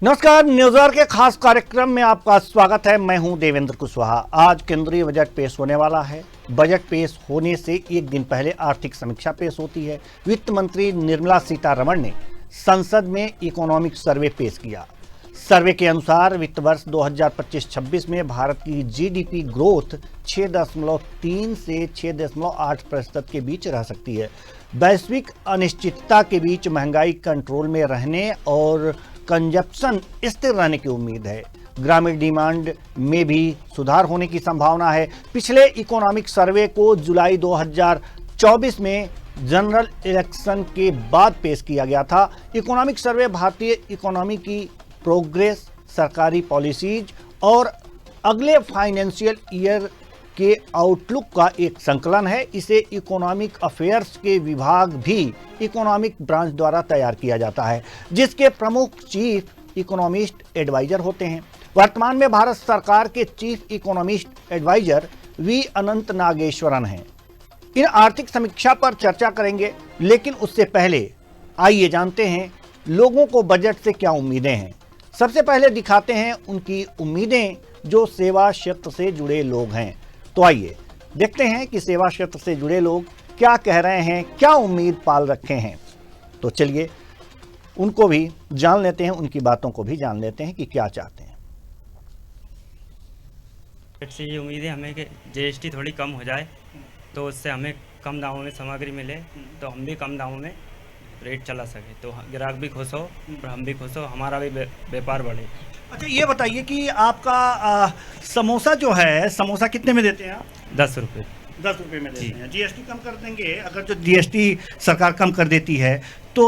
नमस्कार, न्यूज़र के खास कार्यक्रम में आपका स्वागत है। मैं हूं देवेंद्र कुशवाहा। आज केंद्रीय बजट पेश होने वाला है। बजट पेश होने से एक दिन पहले आर्थिक समीक्षा पेश होती है। वित्त मंत्री निर्मला सीतारमण ने संसद में इकोनॉमिक सर्वे पेश किया। सर्वे के अनुसार वित्त वर्ष 2025-26 में भारत की जीडीपी ग्रोथ 6.3 से 6.8% के बीच रह सकती है। वैश्विक अनिश्चितता के बीच महंगाई कंट्रोल में रहने और कंजप्शन स्थिर रहने की उम्मीद है। ग्रामीण डिमांड में भी सुधार होने की संभावना है। पिछले इकोनॉमिक सर्वे को जुलाई 2024 में जनरल इलेक्शन के बाद पेश किया गया था। इकोनॉमिक सर्वे भारतीय इकोनॉमी की प्रोग्रेस, सरकारी पॉलिसीज और अगले फाइनेंशियल ईयर के आउटलुक का एक संकलन है। इसे इकोनॉमिक अफेयर्स के विभाग भी इकोनॉमिक ब्रांच द्वारा तैयार किया जाता है, जिसके प्रमुख चीफ इकोनॉमिस्ट एडवाइजर होते हैं। वर्तमान में भारत सरकार के चीफ इकोनॉमिस्ट एडवाइजर वी अनंत नागेश्वरन हैं। इन आर्थिक समीक्षा पर चर्चा करेंगे, लेकिन उससे पहले आइए जानते हैं लोगों को बजट से क्या उम्मीदें हैं। सबसे पहले दिखाते हैं उनकी उम्मीदें जो सेवा क्षेत्र से जुड़े लोग हैं। तो आइए देखते हैं कि सेवा क्षेत्र से जुड़े लोग क्या कह रहे हैं, क्या उम्मीद पाल रखे हैं। तो चलिए उनको भी जान लेते हैं, उनकी बातों को भी जान लेते हैं कि क्या चाहते हैं। से ये उम्मीद है हमें कि जीएसटी थोड़ी कम हो जाए तो उससे हमें कम दामों में सामग्री मिले, तो हम भी कम दामों में रेट चला सके, तो ग्राहक भी खुश हो और हम भी खुश हो, हमारा भी व्यापार बढ़े। अच्छा, ये बताइए कि आपका समोसा जो है, समोसा कितने में देते हैं आप? 10 रुपये। 10 रुपये में देते हैं। जीएसटी कम कर देंगे, अगर जो जीएसटी सरकार कम कर देती है तो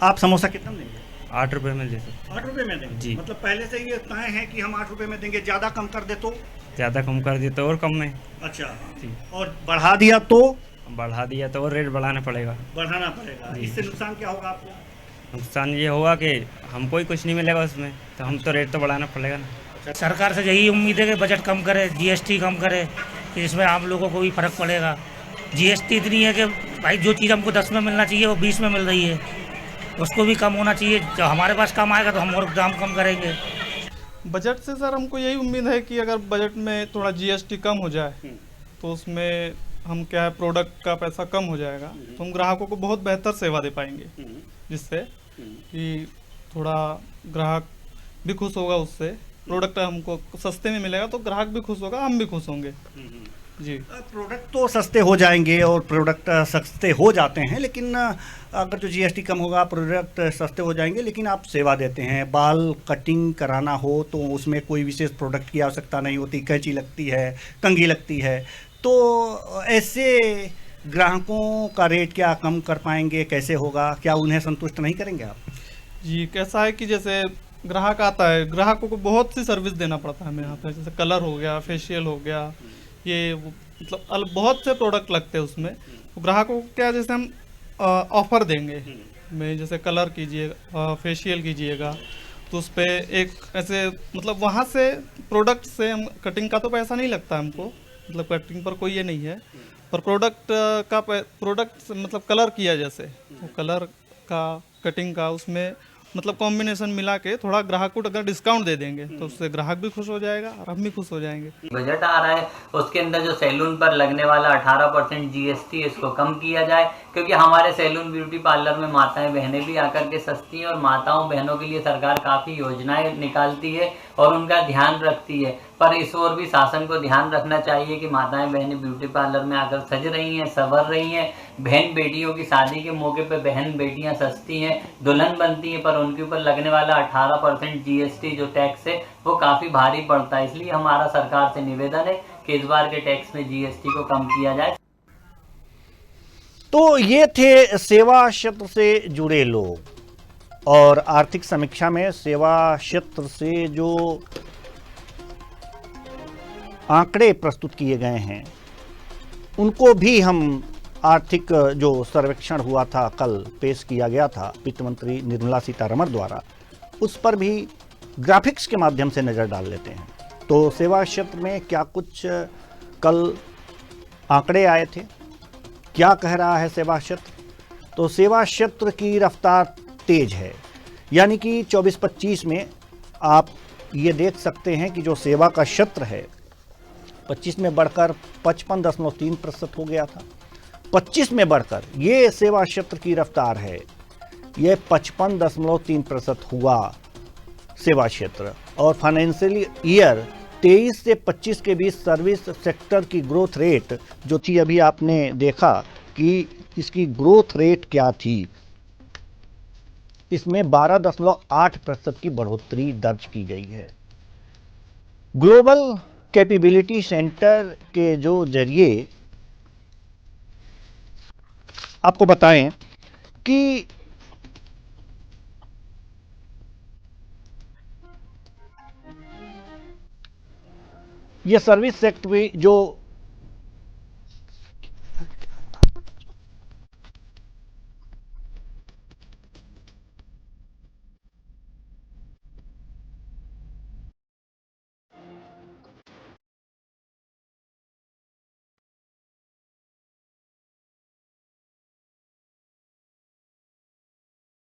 आप समोसा कितना देंगे? 8 रुपये में दे सकते। 8 रुपये में देंगे जी। मतलब पहले से ये तय है कि हम 8 रुपये में देंगे। ज़्यादा कम कर दे तो? ज़्यादा कम कर दिया तो और कम में। अच्छा जी। और बढ़ा दिया तो? बढ़ा दिया तो और रेट बढ़ाना पड़ेगा। बढ़ाना पड़ेगा। जी। इससे नुकसान क्या होगा आपको? नुकसान ये होगा कि हमको ही कुछ नहीं मिलेगा उसमें, तो हम तो रेट तो बढ़ाना पड़ेगा ना। सरकार से यही उम्मीद है कि बजट कम करे, जीएसटी कम करे, कि जिसमें आम लोगों को भी फर्क पड़ेगा। जीएसटी इतनी है कि भाई जो चीज़ हमको 10 में मिलना चाहिए वो 20 में मिल रही है, उसको भी कम होना चाहिए। जब हमारे पास कम आएगा तो हम और दाम कम करेंगे। बजट से सर हमको यही उम्मीद है कि अगर बजट में थोड़ा जीएसटी कम हो जाए तो उसमें हम क्या है, प्रोडक्ट का पैसा कम हो जाएगा तो हम ग्राहकों को बहुत बेहतर सेवा दे पाएंगे, जिससे कि थोड़ा ग्राहक भी खुश होगा। उससे प्रोडक्ट हमको सस्ते में मिलेगा तो ग्राहक भी खुश होगा, हम भी खुश होंगे। जी, प्रोडक्ट तो सस्ते हो जाएंगे और प्रोडक्ट सस्ते हो जाते हैं, लेकिन अगर जो जीएसटी कम होगा प्रोडक्ट सस्ते हो जाएंगे, लेकिन आप सेवा देते हैं। बाल कटिंग कराना हो तो उसमें कोई विशेष प्रोडक्ट की आवश्यकता नहीं होती, कैंची लगती है, कंघी लगती है। तो ऐसे ग्राहकों का रेट क्या कम कर पाएंगे, कैसे होगा? क्या उन्हें संतुष्ट नहीं करेंगे आप? जी, कैसा है कि जैसे ग्राहक आता है, ग्राहकों को बहुत सी सर्विस देना पड़ता है हमें यहाँ पे। जैसे कलर हो गया, फेशियल हो गया, ये मतलब बहुत से प्रोडक्ट लगते हैं उसमें। तो ग्राहकों को क्या, जैसे हम ऑफर देंगे में, जैसे कलर कीजिएगा, फेशियल कीजिएगा तो उस पर एक ऐसे मतलब वहाँ से प्रोडक्ट से हम कटिंग का तो पैसा नहीं लगता हमको, मतलब कटिंग पर कोई ये नहीं है, पर प्रोडक्ट मतलब कलर किया जैसे वो कलर का, कटिंग का, उसमें मतलब कॉम्बिनेशन मिला के थोड़ा ग्राहक को अगर डिस्काउंट दे देंगे तो उससे ग्राहक भी खुश हो जाएगा और हम भी खुश हो जाएंगे। बजट आ रहा है, उसके अंदर जो सैलून पर लगने वाला 18% जीएसटी, इसको कम किया जाए, क्योंकि हमारे सैलून ब्यूटी पार्लर में माताएं बहनें भी आकर के सस्ती हैं और माताओं बहनों के लिए सरकार काफ़ी योजनाएं निकालती है और उनका ध्यान रखती है। पर इस ओर भी शासन को ध्यान रखना चाहिए कि माताएं बहनें ब्यूटी पार्लर में आकर सज रही हैं, संवर रही हैं। बहन बेटियों की शादी के मौके पे बहन बेटियां सस्ती हैं, दुल्हन बनती हैं, पर उनके ऊपर लगने वाला 18% जीएसटी जो टैक्स है वो काफ़ी भारी पड़ता है। इसलिए हमारा सरकार से निवेदन है कि इस बार के टैक्स में जीएसटी को कम किया जाए। तो ये थे सेवा क्षेत्र से जुड़े लोग, और आर्थिक समीक्षा में सेवा क्षेत्र से जो आंकड़े प्रस्तुत किए गए हैं उनको भी हम आर्थिक जो सर्वेक्षण हुआ था कल पेश किया गया था वित्त मंत्री निर्मला सीतारमण द्वारा, उस पर भी ग्राफिक्स के माध्यम से नज़र डाल लेते हैं। तो सेवा क्षेत्र में क्या कुछ कल आंकड़े आए थे, क्या कह रहा है सेवा क्षेत्र? तो सेवा क्षेत्र की रफ्तार तेज है। यानी कि 24-25 में आप ये देख सकते हैं कि जो सेवा का क्षेत्र है 25 में बढ़कर 55.3% हो गया था। 25 में बढ़कर ये सेवा क्षेत्र की रफ्तार है, ये 55.3% हुआ सेवा क्षेत्र। और फाइनेंशियल ईयर 23 से 25 के बीच सर्विस सेक्टर की ग्रोथ रेट जो थी, अभी आपने देखा कि इसकी ग्रोथ रेट क्या थी, इसमें 12.8% की बढ़ोतरी दर्ज की गई है। ग्लोबल कैपेबिलिटी सेंटर के जो जरिए आपको बताएं कि ये सर्विस सेक्टर में जो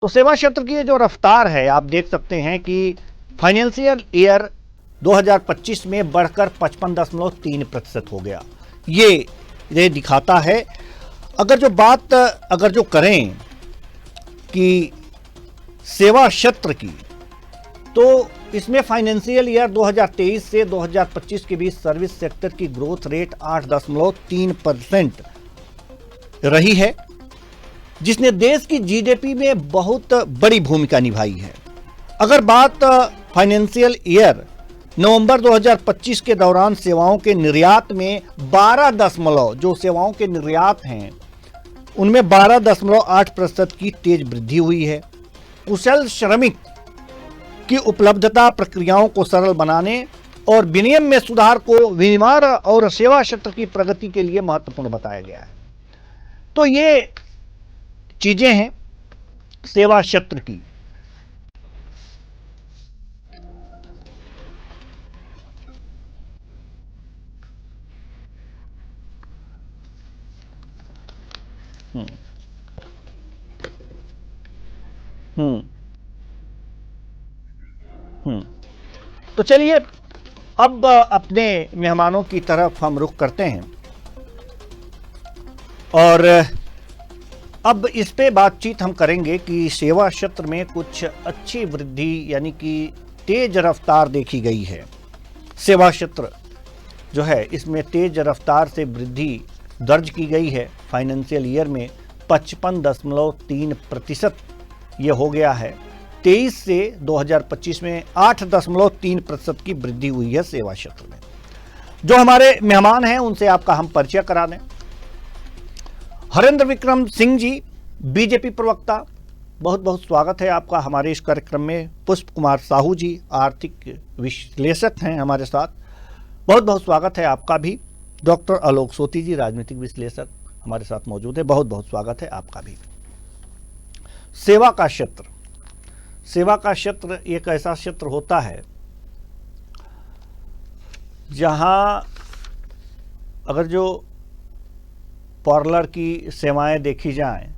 तो सेवा क्षेत्र की जो रफ्तार है आप देख सकते हैं कि फाइनेंशियल ईयर 2025 में बढ़कर 55.3% हो गया। ये दिखाता है। अगर जो करें कि सेवा क्षेत्र की, तो इसमें फाइनेंशियल ईयर 2023 से 2025 के बीच सर्विस सेक्टर की ग्रोथ रेट 8.3% रही है, जिसने देश की जीडीपी में बहुत बड़ी भूमिका निभाई है। अगर बात फाइनेंशियल ईयर नवंबर 2025 के दौरान सेवाओं के निर्यात में 12 जो सेवाओं के निर्यात हैं उनमें 12.8% की तेज वृद्धि हुई है। कुशल श्रमिक की उपलब्धता प्रक्रियाओं को सरल बनाने और विनिमय में सुधार को विनिर्माण और सेवा क्षेत्र की प्रगति के लिए महत्वपूर्ण बताया गया है। तो ये चीजें हैं सेवा क्षेत्र की। तो चलिए अब अपने मेहमानों की तरफ हम रुख करते हैं और अब इस पे बातचीत हम करेंगे कि सेवा क्षेत्र में कुछ अच्छी वृद्धि यानी कि तेज रफ्तार देखी गई है। सेवा क्षेत्र जो है इसमें तेज रफ्तार से वृद्धि दर्ज की गई है। फाइनेंशियल ईयर में 55.3% ये हो गया है। 23 से 2025 में 8.3% की वृद्धि हुई है सेवा क्षेत्र में। जो हमारे मेहमान हैं उनसे आपका हम परिचय करा दें। हरेंद्र विक्रम सिंह जी, बीजेपी प्रवक्ता, बहुत बहुत स्वागत है आपका हमारे इस कार्यक्रम में। पुष्प कुमार साहू जी, आर्थिक विश्लेषक हैं हमारे साथ, बहुत बहुत स्वागत है आपका भी। डॉक्टर आलोक सोती जी, राजनीतिक विश्लेषक, हमारे साथ मौजूद है, बहुत बहुत स्वागत है आपका भी। सेवा का क्षेत्र एक ऐसा क्षेत्र होता है जहां अगर जो पार्लर की सेवाएं देखी जाएं,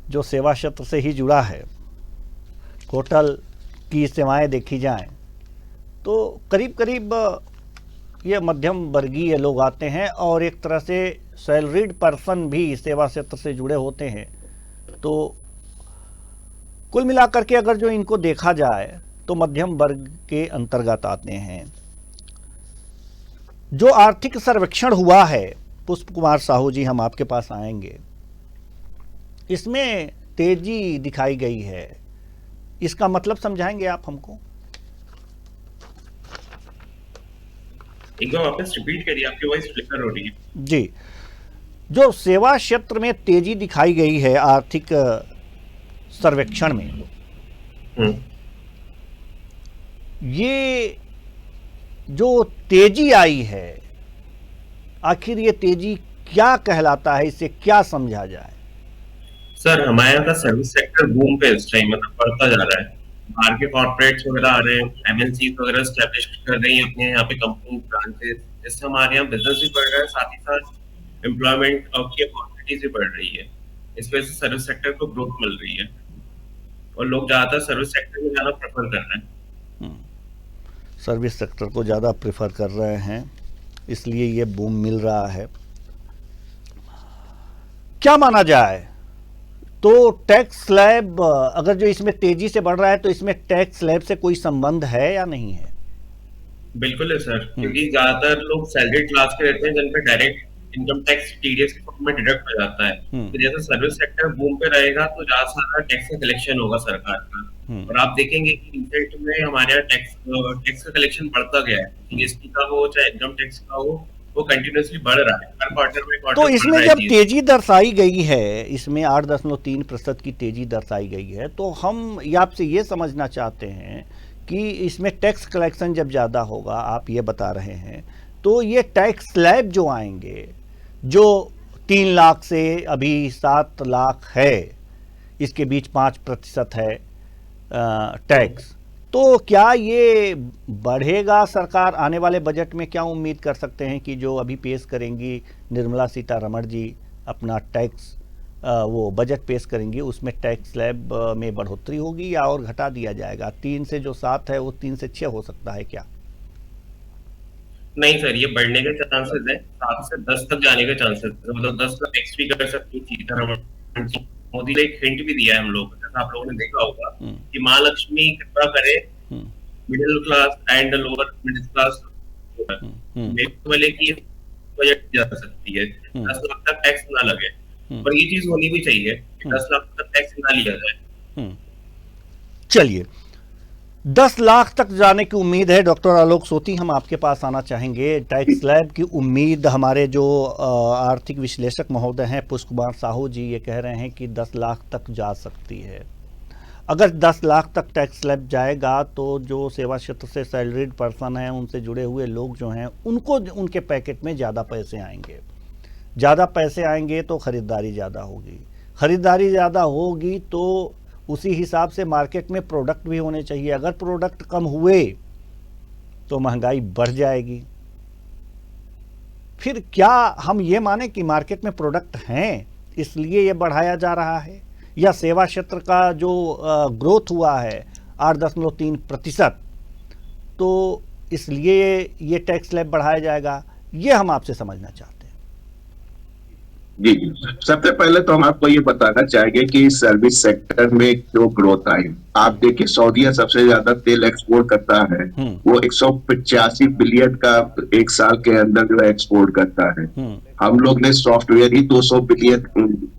जो सेवा क्षेत्र से ही जुड़ा है, होटल की सेवाएं देखी जाएं, तो करीब करीब ये मध्यम वर्गीय लोग आते हैं और एक तरह से सैलरीड पर्सन भी सेवा क्षेत्र से जुड़े होते हैं। तो कुल मिलाकर के अगर जो इनको देखा जाए तो मध्यम वर्ग के अंतर्गत आते हैं। जो आर्थिक सर्वेक्षण हुआ है, पुष्प कुमार साहू जी, हम आपके पास आएंगे, इसमें तेजी दिखाई गई है, इसका मतलब समझाएंगे आप हमको? एक बार वापस रिपीट करिए, आपकी वॉइस फ्लिकर हो रही है। जी, जो सेवा क्षेत्र में तेजी दिखाई गई है आर्थिक सर्वेक्षण में, ये जो तेजी आई है, आखिर ये तेजी क्या कहलाता है, इसे क्या समझा जाए? सर, हमारे यहाँ का सर्विस सेक्टर बूम पे इस टाइम मतलब बढ़ता जा रहा है। बाहर के कॉर्पोरेट्स वगैरह आ रहे हैं, एमएनसीज वगैरह एस्टैब्लिश कर रही हैं अपने यहाँ पे कंपनी ब्रांचेस, जिससे हमारे यहाँ बिजनेस भी बढ़ रहा है, साथ ही साथ एम्प्लॉयमेंट की अपॉर्चुनिटीज भी बढ़ रही है। इस वजह से सर्विस सेक्टर को ग्रोथ मिल रही है और लोग ज्यादातर सर्विस सेक्टर में जाना प्रेफर कर रहे हैं। सर्विस सेक्टर को ज़्यादा प्रेफर कर रहे हैं, इसलिए ये बूम मिल रहा है। क्या माना जाए तो टैक्स स्लैब अगर जो इसमें तेजी से बढ़ रहा है तो इसमें टैक्स स्लैब से कोई संबंध है या नहीं है? बिल्कुल है सर, क्योंकि ज्यादातर लोग सैलरी क्लास के रहते हैं जिन पे डायरेक्ट इनकम टैक्स टीडीएस के फॉर्म में डिडक्ट हो जाता है। तो जैसे सर्विस सेक्टर बूम पे रहेगा तो ज्यादा सारा टैक्स का कलेक्शन होगा सरकार का। और आप देखेंगे कि रिसेंट में हमारे यहाँ टैक्स का कलेक्शन बढ़ता गया है, जीएसटी का हो चाहे इनकम टैक्स का हो, वो कंटिन्यूअसली बढ़ रहा है हर क्वार्टर में। तो इसमें जब तेजी दर्शाई गई है, इसमें 8.3% की तेजी दर्शाई गई है, तो हम ये आपसे ये समझना चाहते हैं कि इसमें टैक्स कलेक्शन जब ज़्यादा होगा, आप ये बता रहे हैं, तो ये टैक्स स्लैब जो आएंगे, जो 3 लाख से अभी 7 लाख है, इसके बीच 5% है टैक्स, तो क्या ये बढ़ेगा? सरकार आने वाले बजट में क्या उम्मीद कर सकते हैं कि जो अभी पेश करेंगी निर्मला सीतारमण जी अपना टैक्स वो बजट पेश करेंगी, उसमें टैक्स स्लैब में बढ़ोतरी होगी या और घटा दिया जाएगा? 3 से जो 7 है वो 3 से 6 हो सकता है क्या? नहीं सर, ये बढ़ने के चांसेस है, 7 से 10 तक जाने के चांसेस है। मतलब 10 लाख टैक्स भी कर सकती थी। मोदी ने एक हिंट भी दिया है हम लोग, जैसा आप लोगों ने देखा होगा कि माँ लक्ष्मी कृपा करे middle class and lower middle class वाले की बजट जा सकती है, 10 लाख तक टैक्स ना लगे। पर ये चीज होनी भी चाहिए, 10 लाख तक टैक्स ना लिया जाए। चलिए, 10 लाख तक जाने की उम्मीद है। डॉक्टर आलोक सोती, हम आपके पास आना चाहेंगे। टैक्स स्लैब की उम्मीद हमारे जो आर्थिक विश्लेषक महोदय हैं पुष्प कुमार साहू जी, ये कह रहे हैं कि 10 लाख तक जा सकती है। अगर 10 लाख तक टैक्स स्लैब जाएगा तो जो सेवा क्षेत्र से सैलरीड पर्सन हैं, उनसे जुड़े हुए लोग जो हैं, उनको उनके पैकेट में ज़्यादा पैसे आएंगे। ज़्यादा पैसे आएंगे तो ख़रीदारी ज़्यादा होगी, ख़रीदारी ज़्यादा होगी तो उसी हिसाब से मार्केट में प्रोडक्ट भी होने चाहिए। अगर प्रोडक्ट कम हुए तो महंगाई बढ़ जाएगी। फिर क्या हम ये माने कि मार्केट में प्रोडक्ट हैं इसलिए ये बढ़ाया जा रहा है, या सेवा क्षेत्र का जो ग्रोथ हुआ है 8.3%, तो इसलिए ये टैक्स स्लैब बढ़ाया जाएगा? ये हम आपसे समझना चाहते हैं। जी जी, सबसे पहले तो हम आपको ये बताना चाहेंगे कि सर्विस सेक्टर में जो ग्रोथ आई, आप देखिए सऊदीया सबसे ज्यादा तेल एक्सपोर्ट करता है, वो 185 बिलियन का एक साल के अंदर जो है एक्सपोर्ट करता है। हम लोग ने सॉफ्टवेयर ही 200 बिलियन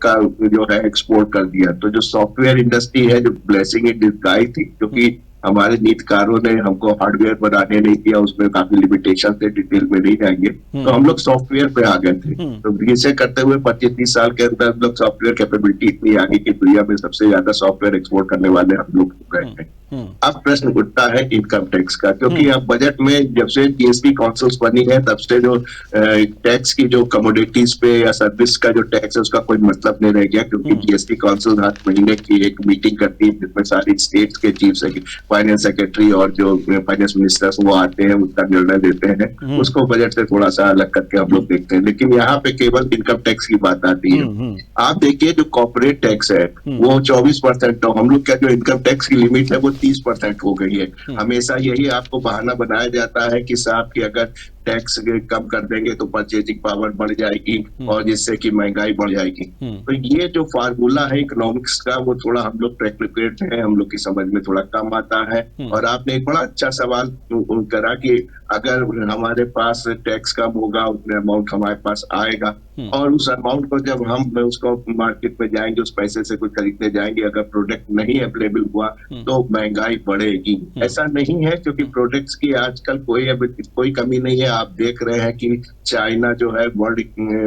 का जो है एक्सपोर्ट कर दिया। तो जो सॉफ्टवेयर इंडस्ट्री है, जो ब्लेसिंग इन डिस्गाइज थी, क्योंकि हमारे नीतिकारों ने हमको हार्डवेयर बनाने नहीं दिया, उसमें काफी लिमिटेशन थे, डिटेल में नहीं जाएंगे, तो हम लोग सॉफ्टवेयर पे आ गए थे। तो इसे करते हुए 25-30 साल के अंदर हम लोग सॉफ्टवेयर कैपेबिलिटी इतनी आ गई कि दुनिया में सबसे ज्यादा सॉफ्टवेयर एक्सपोर्ट करने वाले हम लोग हो गए थे। अब प्रश्न उठता है इनकम टैक्स का, क्योंकि अब बजट में जब से जीएसटी काउंसिल्स बनी है तब से जो टैक्स की जो कमोडिटीज पे या सर्विस का जो टैक्स है उसका कोई मतलब नहीं रह गया, क्योंकि जीएसटी काउंसिल हर महीने की एक मीटिंग करती है जिसमें सारी स्टेट्स के चीफ फाइनेंस सेक्रेटरी और जो फाइनेंस मिनिस्टर्स वो आते हैं, उसका निर्णय देते हैं। उसको बजट से थोड़ा सा अलग करके हम लोग देखते हैं, लेकिन यहाँ पे केवल इनकम टैक्स की बात आती है। आप देखिए जो कॉर्पोरेट टैक्स है वो 24%, तो हम लोग का जो इनकम टैक्स की लिमिट है वो 30% हो गई है। हमेशा यही आपको बहाना बनाया जाता है कि साहब की अगर टैक्स कम कर देंगे तो परचेजिंग पावर बढ़ जाएगी और जिससे कि महंगाई बढ़ जाएगी। तो ये जो फार्मूला है इकोनॉमिक्स का वो थोड़ा हम लोग ट्रैक्लिकेट है, हम लोग की समझ में थोड़ा कम आता है। और आपने एक बड़ा अच्छा सवाल करा कि अगर हमारे पास टैक्स कम होगा उतने अमाउंट हमारे पास आएगा, और उस अमाउंट को जब हम उसको मार्केट में जाएंगे, उस पैसे से कुछ खरीदने जाएंगे, अगर प्रोडक्ट नहीं अवेलेबल हुआ तो महंगाई बढ़ेगी। ऐसा नहीं है, क्योंकि प्रोडक्ट्स की आजकल कोई कमी नहीं है। आप देख रहे हैं कि चाइना जो है वर्ल्ड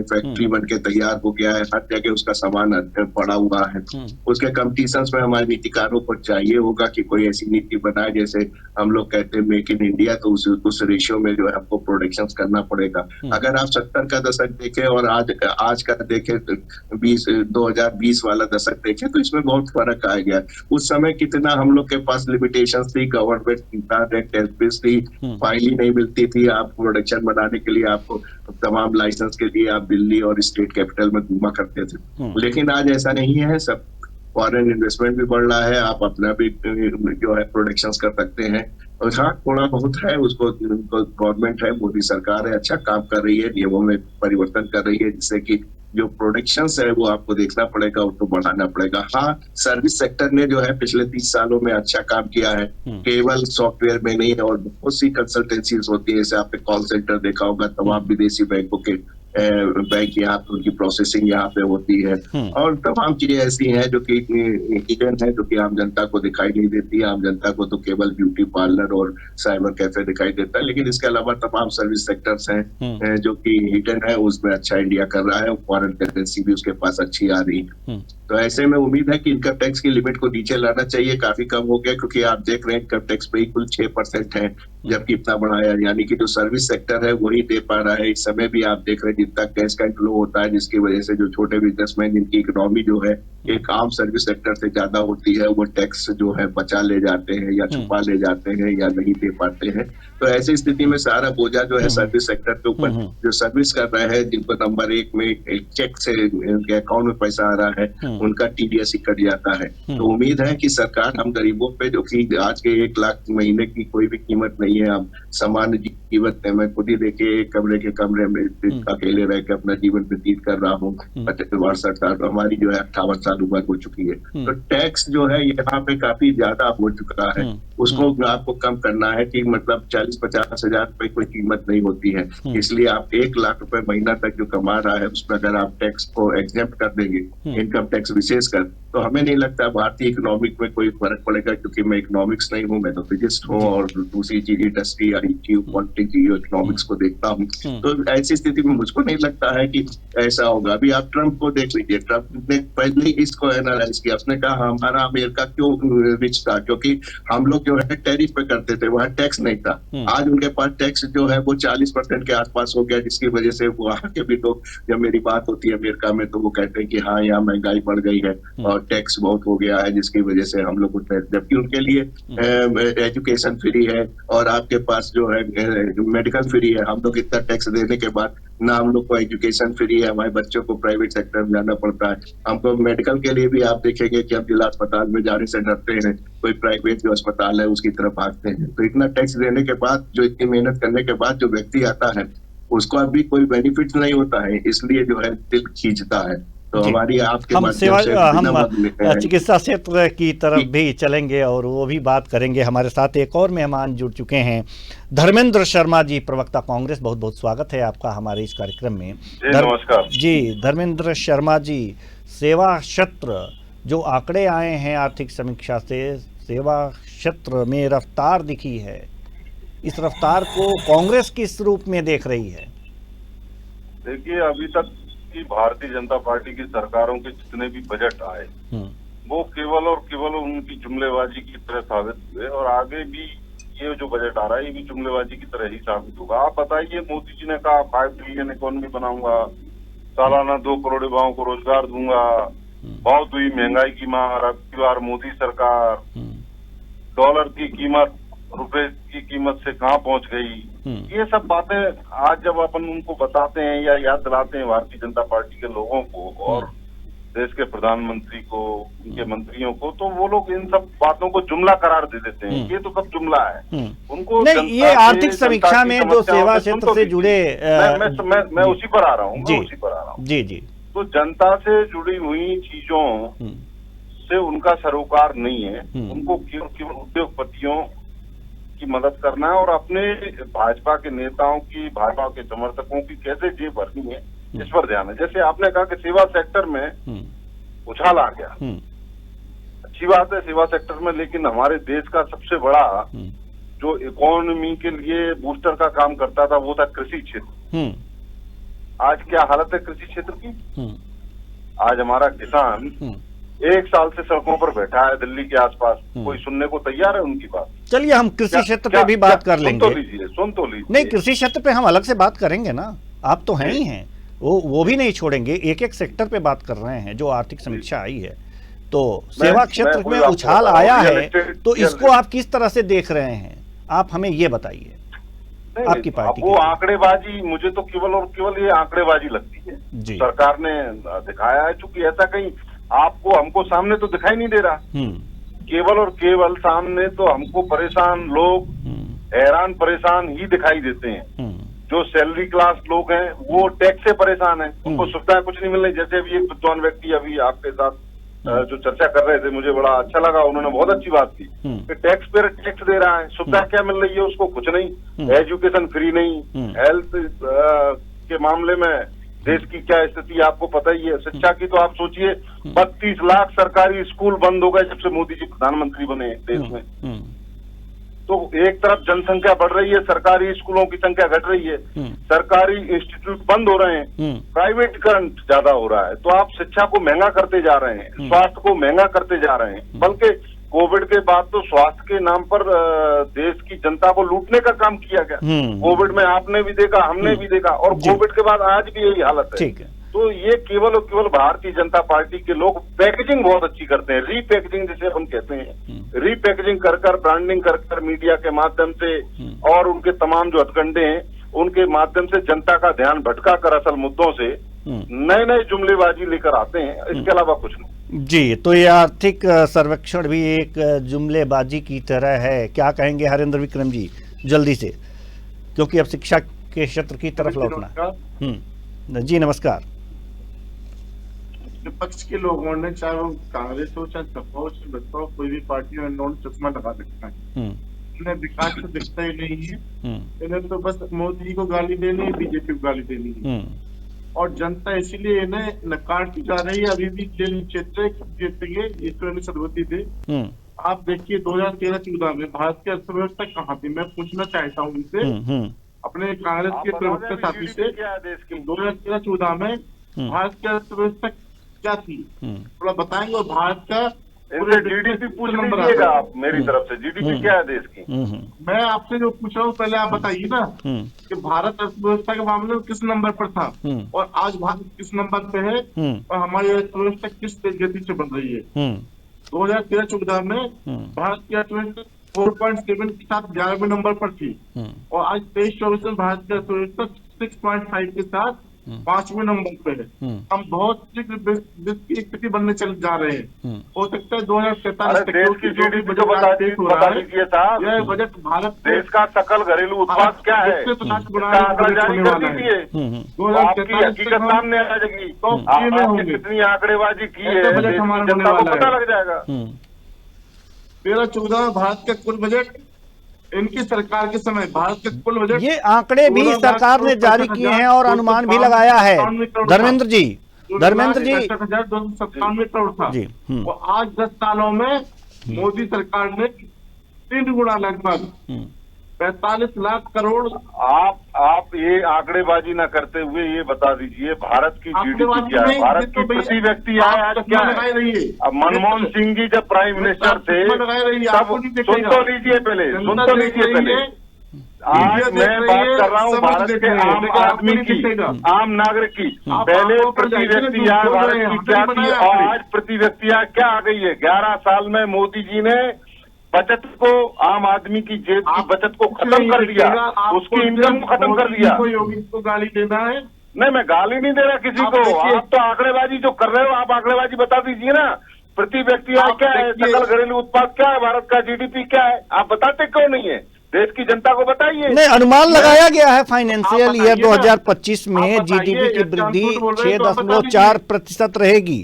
फैक्ट्री बन के तैयार हो गया है, हर जगह उसका सामान पड़ा हुआ है। उसके कंपटीशन में हमारे नीतिकारों को चाहिए होगा कि कोई ऐसी नीति बनाए, जैसे हम लोग कहते हैं मेक इन इंडिया, तो उस रेशियो में जो है हमको प्रोडक्शन करना पड़ेगा। अगर आप 70 का दशक देखें और आज का देखें, 2020 वाला दशक देखें, तो इसमें बहुत फर्क आ गया। उस समय कितना हम लोग के पास लिमिटेशन थी, गवर्नमेंट टैक्स थी, फाइल ही नहीं मिलती थी। आप प्रोडक्शन बनाने के लिए आपको तमाम लाइसेंस के लिए आप दिल्ली और स्टेट कैपिटल में घूमा करते थे, लेकिन आज ऐसा नहीं है। सब फॉरेन इन्वेस्टमेंट भी बढ़ रहा है, आप अपना भी जो है प्रोडक्शंस कर सकते हैं। और हाँ, थोड़ा बहुत है उसको गवर्नमेंट है, मोदी सरकार है, अच्छा काम कर रही है, नियमों में परिवर्तन कर रही है, जिससे कि जो प्रोडक्शंस है वो आपको देखना पड़ेगा, उसको बढ़ाना पड़ेगा। हाँ, सर्विस सेक्टर ने जो है पिछले 30 सालों में अच्छा काम किया है, केवल सॉफ्टवेयर में नहीं, और बहुत सी कंसल्टेंसीज होती है, जैसे आपने कॉल सेंटर देखा होगा, तमाम विदेशी बैंकों के बैंक यहाँ पे उनकी प्रोसेसिंग यहाँ पे होती है, और तमाम चीजें ऐसी हैं जो कि हिडन है, जो कि आम जनता को दिखाई नहीं देती है। आम जनता को तो केवल ब्यूटी पार्लर और साइबर कैफे दिखाई देता है, लेकिन इसके अलावा तमाम सर्विस सेक्टर्स हैं जो कि हिडन है, उसमें अच्छा इंडिया कर रहा है, फॉरेन करेंसी भी उसके पास अच्छी आ रही है। तो ऐसे में उम्मीद है कि इनकम टैक्स की लिमिट को नीचे लाना चाहिए, काफी कम हो गया, क्योंकि आप देख रहे हैं इनकम टैक्स पे ही कुल 6% है, जबकि इतना बढ़ाया, यानी कि जो सर्विस सेक्टर है वही दे पा रहा है। इस समय भी आप देख रहे हैं जितना कैश का फ्लो होता है, जिसकी वजह से जो छोटे बिजनेसमैन जिनकी इकोनॉमी जो है एक आम सर्विस सेक्टर से ज्यादा होती है, वो टैक्स जो है बचा ले जाते हैं या छुपा ले जाते हैं या नहीं दे पाते हैं। तो ऐसी स्थिति में सारा बोझा जो है सर्विस सेक्टर के ऊपर, जो सर्विस कर रहे हैं, जिनको नंबर 1 में एक चेक से उनके अकाउंट में पैसा आ रहा है, उनका टीडीएस ही कट जाता है। तो उम्मीद है कि सरकार हम गरीबों पे, जो कि आज के 1 लाख महीने की कोई भी कीमत नहीं है, हम सामान्य जीवन है, मैं खुद ही देखिए एक कमरे में अकेले रह के अपना जीवन व्यतीत कर रहा हूँ, 62 साल, हमारी जो है 58 साल उम्र हो चुकी है। तो टैक्स जो है यहाँ पे काफी ज्यादा हो चुका है, उसको आपको कम करना है कि मतलब 40-50 हजार रुपए कोई कीमत नहीं होती है। इसलिए आप 1 लाख रुपए महीना तक जो कमा रहा है, उसमें अगर आप टैक्स को एग्जेम्प्ट कर देंगे, इनकम टैक्स विशेषकर, तो हमें नहीं लगता भारतीय इकोनॉमिक में कोई फर्क पड़ेगा, क्योंकि मैं इकोनॉमिक्स नहीं हूँ, मैं तो फिजिस्ट हूँ, और दूसरी चीज इंडस्ट्री या पॉलिटिक्स इकोनॉमिक्स को देखता हूँ। तो ऐसी स्थिति में मुझको नहीं लगता है कि ऐसा होगा। अभी आप ट्रम्प को देख लीजिए, ट्रम्प ने पहले ही इसको एनालाइज किया, उसने कहा हमारा अमेरिका क्यों रिच था, क्योंकि हम लोग जो है टैरिफ पे करते थे, वहाँ टैक्स नहीं था। आज उनके पास टैक्स जो है वो 40% के आसपास हो गया, जिसकी वजह से वहाँ के भी लोग, जब मेरी बात होती है अमेरिका में, तो वो कहते हैं कि हाँ, यहाँ महंगाई बढ़ गई है और टैक्स बहुत हो गया है, जिसकी वजह से हम लोग उठे, जबकि उनके लिए एजुकेशन फ्री है और आपके पास जो है मेडिकल फ्री है। हम लोग इतना टैक्स देने के बाद ना हम लोग को एजुकेशन फ्री है, हमारे बच्चों को प्राइवेट सेक्टर में जाना पड़ता है। हमको मेडिकल के लिए भी आप देखेंगे कि हम जिला अस्पताल में जाने से डरते हैं, कोई प्राइवेट जो अस्पताल है उसकी तरफ भागते हैं। तो इतना टैक्स देने के बाद, जो इतनी मेहनत करने के बाद जो व्यक्ति आता है, उसको अभी कोई बेनिफिट नहीं होता है, इसलिए जो है दिल खींचता है। तो हमारी आपके हम हम चिकित्सा क्षेत्र की तरफ भी चलेंगे और वो भी बात करेंगे। हमारे साथ एक और मेहमान जुड़ चुके हैं, धर्मेंद्र शर्मा जी, प्रवक्ता कांग्रेस। बहुत बहुत स्वागत है आपका हमारे इस कार्यक्रम में। नमस्कार जी। धर्मेंद्र शर्मा जी, सेवा क्षेत्र जो आंकड़े आए हैं आर्थिक समीक्षा से, सेवा क्षेत्र में रफ्तार दिखी है, इस रफ्तार को कांग्रेस किस रूप में देख रही है? देखिए, अभी तक की भारतीय जनता पार्टी की सरकारों के जितने भी बजट आए, वो केवल और केवल उनकी जुमलेबाजी की तरह साबित हुए, और आगे भी ये जो बजट आ रहा है ये भी जुमलेबाजी की तरह ही साबित होगा। आप बताइए, मोदी जी ने कहा 5 ट्रिलियन इकोनॉमी बनाऊंगा, सालाना 2 करोड़ युवाओं को रोजगार दूंगा, बहुत हुई महंगाई की मार, अब की बार मोदी सरकार, डॉलर की कीमत रुपए की कीमत से कहाँ पहुंच गई। ये सब बातें आज जब अपन उनको बताते हैं या याद दिलाते हैं भारतीय जनता पार्टी के लोगों को और देश के प्रधानमंत्री को, उनके मंत्रियों को, तो वो लोग इन सब बातों को जुमला करार दे देते हैं। ये तो सब जुमला है। उनको नहीं, ये आर्थिक समीक्षा में जो सेवा क्षेत्र से जुड़े, मैं उसी पर आ रहा हूँ। जी जी। तो जनता से जुड़ी हुई चीजों से उनका सरोकार नहीं है। उनको केवल उद्योगपतियों की मदद करना है और अपने भाजपा के नेताओं की, भाजपा के समर्थकों की कैसे जेब भरनी है, इस पर ध्यान है। जैसे आपने कहा कि सेवा सेक्टर में उछाल आ गया, अच्छी बात है सेवा सेक्टर में, लेकिन हमारे देश का सबसे बड़ा जो इकोनॉमी के लिए बूस्टर का काम करता था वो था कृषि क्षेत्र। आज क्या हालत है कृषि क्षेत्र की? आज हमारा किसान 1 साल से सड़कों पर बैठा है दिल्ली के आसपास, कोई सुनने को तैयार है उनकी बात? चलिए हम कृषि क्षेत्र पे भी बात कर लेंगे। सुन तो लीजिए। नहीं, कृषि क्षेत्र पे हम अलग से बात करेंगे ना, आप तो हैं ही हैं, वो भी नहीं छोड़ेंगे। एक एक सेक्टर पे बात कर रहे हैं जो आर्थिक समीक्षा आई है। तो सेवा क्षेत्र में उछाल आया है, तो इसको आप किस तरह से देख रहे हैं, आप हमें ये बताइए। आपकी पार्टी वो आंकड़ेबाजी, मुझे तो केवल और केवल ये आंकड़ेबाजी लगती है। सरकार ने दिखाया है, चूंकि ऐसा कहीं आपको हमको सामने तो दिखाई नहीं दे रहा। केवल और केवल सामने तो हमको परेशान लोग, हैरान परेशान ही दिखाई देते हैं। जो सैलरी क्लास लोग हैं वो टैक्स से परेशान हैं, उनको सुविधाएं कुछ नहीं मिल रही। जैसे अभी एक विद्वान व्यक्ति अभी आपके साथ जो चर्चा कर रहे थे, मुझे बड़ा अच्छा लगा, उन्होंने बहुत अच्छी बात की कि टैक्स पेयर टैक्स दे रहा है, सुविधा क्या मिल रही है उसको? कुछ नहीं। एजुकेशन फ्री नहीं, हेल्थ के मामले में देश की क्या स्थिति आपको पता ही है। शिक्षा की तो आप सोचिए, 32 लाख सरकारी स्कूल बंद हो गए जब से मोदी जी प्रधानमंत्री बने देश में। तो एक तरफ जनसंख्या बढ़ रही है, सरकारी स्कूलों की संख्या घट रही है, सरकारी इंस्टीट्यूट बंद हो रहे हैं, प्राइवेटीकरण ज्यादा हो रहा है। तो आप शिक्षा को महंगा करते जा रहे हैं, स्वास्थ्य को महंगा करते जा रहे हैं। बल्कि कोविड के बाद तो स्वास्थ्य के नाम पर देश की जनता को लूटने का काम किया गया। कोविड में आपने भी देखा, हमने भी देखा, और कोविड के बाद आज भी यही हालत है। तो ये केवल और केवल भारतीय जनता पार्टी के लोग पैकेजिंग बहुत अच्छी करते हैं, रीपैकेजिंग जिसे हम कहते हैं, रीपैकेजिंग कर ब्रांडिंग कर मीडिया के माध्यम से और उनके तमाम जो हथकंडे हैं उनके माध्यम से जनता का ध्यान भटका कर असल मुद्दों से नए नए जुमलेबाजी लेकर आते हैं। इसके अलावा कुछ नहीं। जी, तो ये आर्थिक सर्वेक्षण भी एक जुमलेबाजी की तरह है, क्या कहेंगे हरेंद्र विक्रम जी जल्दी से, क्योंकि अब शिक्षा के क्षेत्र की तरफ लौटना। जी नमस्कार। विपक्ष के लोगों ने, चाहे वो कांग्रेस हो चाहे सपा हो चाहे बसपा हो, कोई भी पार्टी हो, इन्होंने चश्मा लगा रखा है। इन्हें विकास तो दिखता ही नहीं है, इन्हें तो बस मोदी जी को गाली देनी है, बीजेपी को गाली देनी है, और जनता इसीलिए इन्हें नकारती जा रही है। अभी भी जेल क्षेत्र जीतेंगे, इसको इन्हें सर्वोति दे। आप देखिए 2013-14 में भारत की अर्थव्यवस्था कहाँ थी? मैं पूछना चाहता हूँ उनसे, अपने कांग्रेस के प्रवक्ता साथी से, 2013-14 में भारत की अर्थव्यवस्था क्या थी, थोड़ा बताएंगे? और भारत का जीडीपी पूछ लीजिएगा आप मेरी तरफ से, जीडीपी क्या है देश की? मैं आपसे जो पूछ रहा हूँ पहले आप बताइए ना कि भारत अर्थव्यवस्था के मामले में किस नंबर पर था और आज भारत किस नंबर पे है, और हमारी अर्थव्यवस्था किस तेज गति से बढ़ रही है। 2013-14 में भारत की अर्थव्यवस्था 4.7 के साथ 11वें नंबर पर थी, और आज 23-24 में भारत की अर्थव्यवस्था 6.5 के साथ 5वें नंबर पे है। हम बहुत शीघ्र विश्व की स्थिति बनने चल जा रहे हैं। हो सकता है 2047 तक देश की जीडीपी तो बता दीजिए साहब, यह बजट भारत देश का सकल घरेलू उत्पाद क्या है, आंकड़ा जारी कर दीजिए, आपकी हकीकत सामने आ जाएगी। आपने कितनी आंकड़ेबाजी की है जनता को पता लग जाएगा। 13-14 में भारत का कुल बजट, इनकी सरकार के समय भारत के कुल बजट, ये आंकड़े भी सरकार ने जारी किए हैं और अनुमान भी लगाया है धर्मेंद्र जी। 2,62,297 करोड़ था, और आज 10 सालों में मोदी सरकार ने 3 गुना लगभग 45 लाख करोड़। आप ये आंकड़ेबाजी ना करते हुए ये बता दीजिए भारत की जीडीपी क्या है, भारत की प्रति व्यक्ति आय आज क्या है? अब मनमोहन सिंह जी जब प्राइम मिनिस्टर थे तब, सुन तो लीजिए पहले, आज मैं बात कर रहा हूँ भारत के आम आदमी की, आम नागरिक की। पहले प्रति व्यक्ति आय भारत की क्या थी और आज प्रति व्यक्ति आय क्या आ गई है? 11 साल में मोदी जी ने बचत को, आम आदमी की जेब की बचत को खत्म कर दिया, उसकी इनकम को खत्म कर दिया। योगी को गाली देना है? नहीं, मैं गाली नहीं दे रहा किसी को। आप तो आंकड़ेबाजी जो कर रहे हो, आप आंकड़ेबाजी बता दीजिए ना। प्रति व्यक्ति आय क्या है, सकल घरेलू उत्पाद क्या है, भारत का जीडीपी क्या है? आप बताते क्यों नहीं है? देश की जनता को बताइए। नहीं, अनुमान लगाया गया है फाइनेंशियल ईयर 2025 में जीडीपी की वृद्धि 6.4% रहेगी,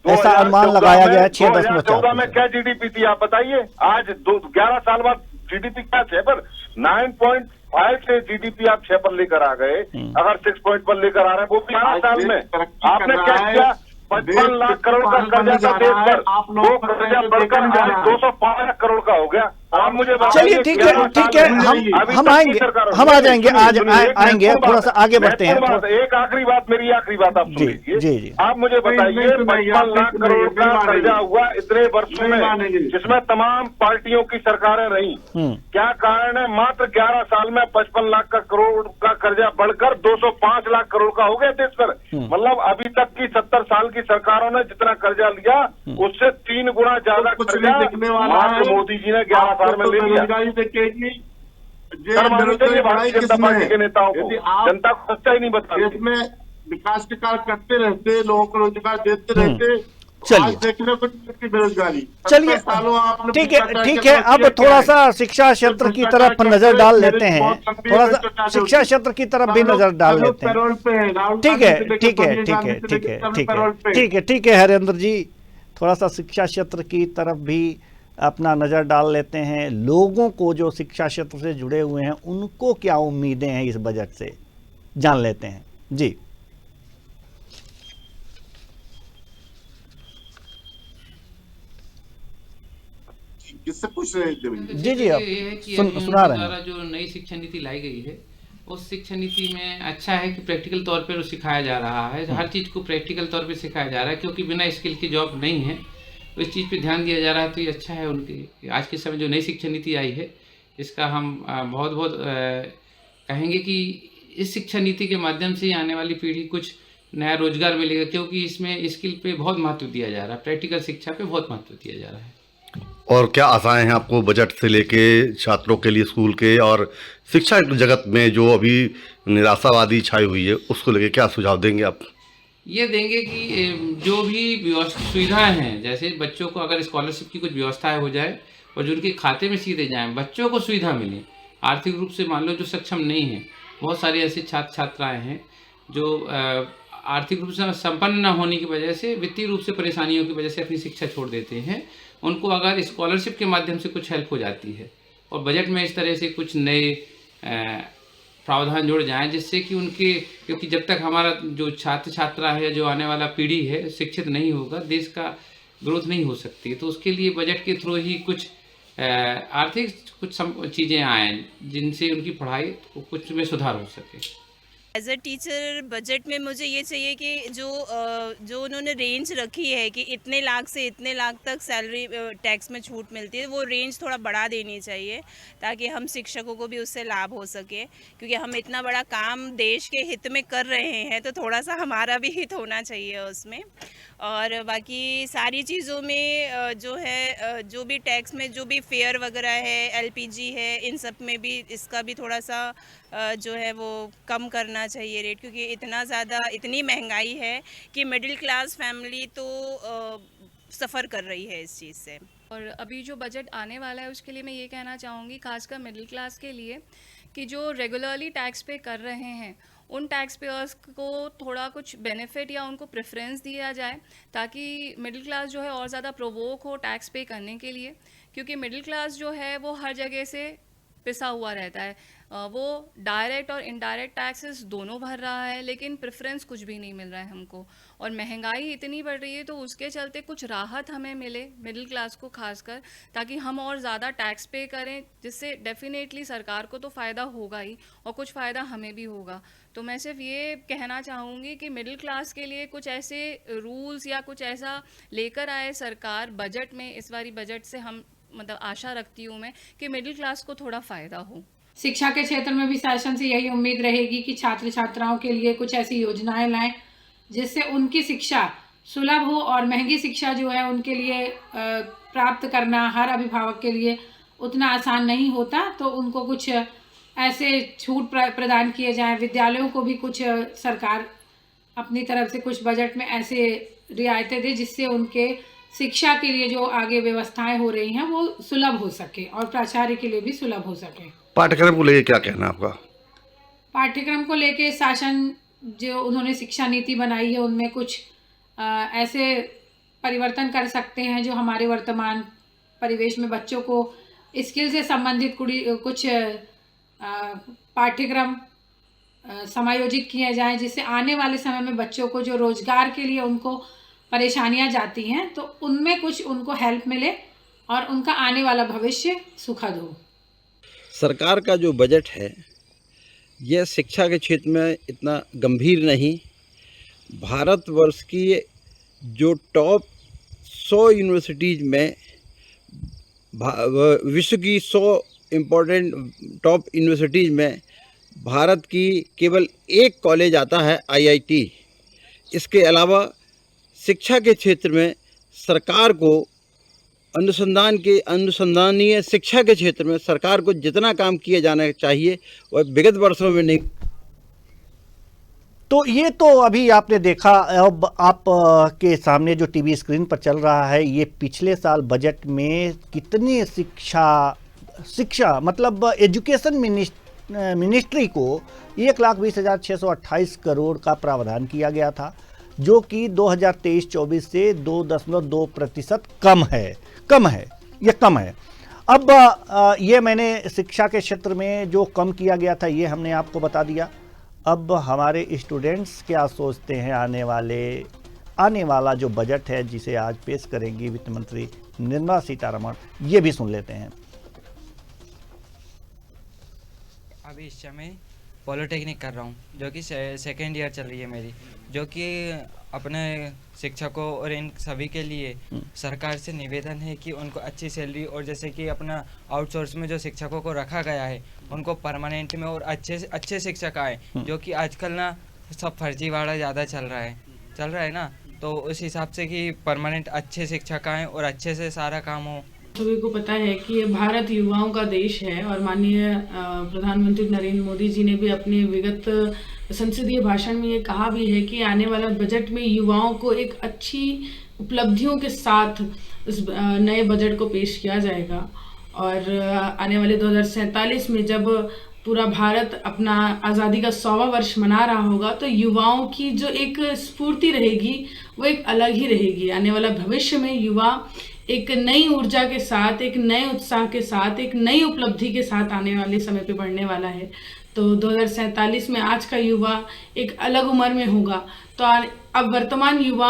ऐसा अनुमान लगाया गया है। 6.4 में क्या जीडीपी थी आप बताइए? आज 11 साल बाद जीडीपी क्या 6 पर? 9.5 से जीडीपी आप 6 पर लेकर आ गए। अगर 6 पॉइंट पर लेकर आ रहे हैं वो भी 8 साल में आपने क्या किया? 55 लाख करोड़ का कर्जा था देश पर, वो कर्जा बढ़कर आज 205 करोड़ का हो गया। आप मुझे चलिए ठीक है, हम आएंगे, हम आ जाएंगे, आज आएंगे, थोड़ा सा आगे बढ़ते हैं। एक आखिरी बात, मेरी आखिरी बात आप सुन लीजिए। आप मुझे बताइए 55 लाख करोड़ का कर्जा हुआ इतने वर्षों में, जिसमें तमाम पार्टियों की सरकारें रही, क्या कारण है? मात्र 11 साल में 55 लाख करोड़ का कर्जा बढ़कर 205 लाख करोड़ का हो गया देश पर। मतलब अभी तक की 70 साल की सरकारों ने जितना कर्जा लिया उससे 3 गुना ज्यादा कर्जा मात्र मोदी जी ने 11 साल में ले लिया। भारतीय जनता पार्टी के नेताओं को, जनता को सच्चाई नहीं बता। देश में विकास के कार्य करते रहते, लोगों को रोजगार देते रहते, चलिए देख लो कुछ बेरोजगारी। चलिए ठीक है ठीक है। अब थोड़ा सा शिक्षा क्षेत्र की तरफ नजर डाल लेते हैं, थोड़ा सा शिक्षा क्षेत्र की तरफ भी नजर डाल लेते हैं। ठीक है ठीक है ठीक है ठीक है ठीक है ठीक है ठीक है हरेंद्र जी, थोड़ा सा शिक्षा क्षेत्र की तरफ भी अपना नज़र डाल लेते हैं। लोगों को जो शिक्षा क्षेत्र से जुड़े हुए हैं उनको क्या उम्मीदें हैं इस बजट से, जान लेते हैं जी। किससे पूछ रहे हैं? जी जी आप सुना रहे हैं। द्वारा जो नई शिक्षा नीति लाई गई है उस शिक्षा नीति में अच्छा है कि प्रैक्टिकल तौर पर सिखाया जा रहा है, हर चीज़ को प्रैक्टिकल तौर पे सिखाया जा रहा है, क्योंकि बिना स्किल की जॉब नहीं है, तो इस चीज़ पे ध्यान दिया जा रहा है। तो ये अच्छा है उनकी आज के समय जो नई शिक्षा नीति आई है इसका हम बहुत बहुत कहेंगे कि इस शिक्षा नीति के माध्यम से आने वाली पीढ़ी कुछ नया रोजगार मिलेगा, क्योंकि इसमें स्किल पे बहुत महत्व दिया जा रहा है, प्रैक्टिकल शिक्षा पे बहुत महत्व दिया जा रहा है। और क्या आशाएं हैं आपको बजट से लेके छात्रों के लिए स्कूल के और शिक्षा जगत में जो अभी निराशावादी छाई हुई है उसको लेके क्या सुझाव देंगे आप? ये देंगे कि जो भी सुविधाएं हैं, जैसे बच्चों को अगर स्कॉलरशिप की कुछ व्यवस्थाएं हो जाए और जो उनके खाते में सीधे जाएं, बच्चों को सुविधा मिले। आर्थिक रूप से मान लो जो सक्षम नहीं है, बहुत सारे ऐसे छात्र छात्राएँ हैं जो आर्थिक रूप से संपन्न न होने की वजह से, वित्तीय रूप से परेशानियों की वजह से अपनी शिक्षा छोड़ देते हैं। उनको अगर स्कॉलरशिप के माध्यम से कुछ हेल्प हो जाती है और बजट में इस तरह से कुछ नए प्रावधान जोड़ जाएं जिससे कि उनके, क्योंकि जब तक हमारा जो छात्र छात्रा है, जो आने वाला पीढ़ी है शिक्षित नहीं होगा, देश का ग्रोथ नहीं हो सकती। तो उसके लिए बजट के थ्रू ही कुछ आर्थिक कुछ चीज़ें आएँ जिनसे उनकी पढ़ाई कुछ में सुधार हो सके। एज अ टीचर बजट में मुझे ये चाहिए कि जो उन्होंने रेंज रखी है कि इतने लाख से इतने लाख तक सैलरी टैक्स में छूट मिलती है, वो रेंज थोड़ा बढ़ा देनी चाहिए ताकि हम शिक्षकों को भी उससे लाभ हो सके, क्योंकि हम इतना बड़ा काम देश के हित में कर रहे हैं तो थोड़ा सा हमारा भी हित होना चाहिए उसमें। और बाकी सारी चीज़ों में जो है, जो भी टैक्स में जो भी फेयर वगैरह है, एलपीजी है, इन सब में भी इसका भी थोड़ा सा जो है वो कम करना चाहिए रेट, क्योंकि इतनी महंगाई है कि मिडिल क्लास फैमिली तो सफ़र कर रही है इस चीज़ से। और अभी जो बजट आने वाला है उसके लिए मैं ये कहना चाहूँगी, खासकर मिडिल क्लास के लिए, कि जो रेगुलरली टैक्स पे कर रहे हैं उन टैक्स पेयर्स को थोड़ा कुछ बेनिफिट या उनको प्रेफरेंस दिया जाए ताकि मिडिल क्लास जो है और ज़्यादा प्रोवोक हो टैक्स पे करने के लिए, क्योंकि मिडिल क्लास जो है वो हर जगह से पिसा हुआ रहता है, वो डायरेक्ट और इनडायरेक्ट टैक्सेस दोनों भर रहा है लेकिन प्रेफरेंस कुछ भी नहीं मिल रहा है हमको, और महंगाई इतनी बढ़ रही है तो उसके चलते कुछ राहत हमें मिले मिडिल क्लास को खासकर, ताकि हम और ज़्यादा टैक्स पे करें, जिससे डेफिनेटली सरकार को तो फ़ायदा होगा ही और कुछ फ़ायदा हमें भी होगा। तो मैं सिर्फ ये कहना चाहूँगी कि मिडिल क्लास के लिए कुछ ऐसे रूल्स या कुछ ऐसा लेकर आए सरकार बजट में, इस बारी बजट से हम मतलब आशा रखती हूँ मैं कि मिडिल क्लास को थोड़ा फ़ायदा हो। शिक्षा के क्षेत्र में भी शासन से यही उम्मीद रहेगी कि छात्र छात्राओं के लिए कुछ ऐसी योजनाएं लाएं जिससे उनकी शिक्षा सुलभ हो, और महंगी शिक्षा जो है उनके लिए प्राप्त करना हर अभिभावक के लिए उतना आसान नहीं होता, तो उनको कुछ ऐसे छूट प्रदान किए जाएं। विद्यालयों को भी कुछ सरकार अपनी तरफ से कुछ बजट में ऐसे रियायतें दे जिससे उनके शिक्षा के लिए जो आगे व्यवस्थाएं हो रही हैं वो सुलभ हो सके और प्राचार्य के लिए भी सुलभ हो सके। पाठ्यक्रम को लेके क्या कहना आपका? पाठ्यक्रम को लेके शासन जो उन्होंने शिक्षा नीति बनाई है उनमें कुछ ऐसे परिवर्तन कर सकते हैं जो हमारे वर्तमान परिवेश में बच्चों को स्किल से संबंधित कुछ पाठ्यक्रम समायोजित किए जाएं जिससे आने वाले समय में बच्चों को जो रोजगार के लिए उनको परेशानियां जाती हैं तो उनमें कुछ उनको हेल्प मिले और उनका आने वाला भविष्य सुखद हो। सरकार का जो बजट है यह शिक्षा के क्षेत्र में इतना गंभीर नहीं। भारतवर्ष की जो टॉप 100 यूनिवर्सिटीज़ में, विश्व की 100 इम्पोर्टेंट टॉप यूनिवर्सिटीज़ में भारत की केवल एक कॉलेज आता है IIT। इसके अलावा शिक्षा के क्षेत्र में सरकार को अनुसंधानीय शिक्षा के क्षेत्र में सरकार को जितना काम किया जाना चाहिए वह विगत वर्षों में नहीं। तो ये तो अभी आपने देखा, अब आप के सामने जो टीवी स्क्रीन पर चल रहा है, ये पिछले साल बजट में कितनी शिक्षा मतलब एजुकेशन मिनिस्ट्री को 1,20,628 करोड़ का प्रावधान किया गया था, जो कि 2023-24 से 2.2% कम है। ये कम है। अब ये मैंने शिक्षा के क्षेत्र में जो कम किया गया था ये हमने आपको बता दिया। अब हमारे स्टूडेंट्स क्या सोचते हैं आने वाला जो बजट है जिसे आज पेश करेंगी वित्त मंत्री निर्मला सीतारमण, ये भी सुन लेते हैं। अभी इस समय पॉलिटेक्निक कर रहा हूँ, जो कि सेकेंड ईयर चल रही है मेरी, जो कि अपने शिक्षकों और इन सभी के लिए सरकार से निवेदन है कि उनको अच्छी सैलरी, और जैसे कि अपना आउटसोर्स में जो शिक्षकों को रखा गया है उनको परमानेंट में और अच्छे शिक्षक आए, जो कि आजकल ना सब फर्जीवाड़ा ज़्यादा चल रहा है ना, तो उस हिसाब से कि परमानेंट अच्छे शिक्षक आए और अच्छे से सारा काम हो। सभी को पता है कि ये भारत युवाओं का देश है और माननीय प्रधानमंत्री नरेंद्र मोदी जी ने भी अपने विगत संसदीय भाषण में ये कहा भी है कि आने वाला बजट में युवाओं को एक अच्छी उपलब्धियों के साथ इस नए बजट को पेश किया जाएगा। और आने वाले 2047 में जब पूरा भारत अपना आज़ादी का 100वां वर्ष मना रहा होगा, तो युवाओं की जो एक स्फूर्ति रहेगी वो एक अलग ही रहेगी। आने वाला भविष्य में युवा एक नई ऊर्जा के साथ, एक नए उत्साह के साथ, एक नई उपलब्धि के साथ आने वाले समय पे बढ़ने वाला है। तो 2047 में आज का युवा एक अलग उम्र में होगा। तो अब वर्तमान युवा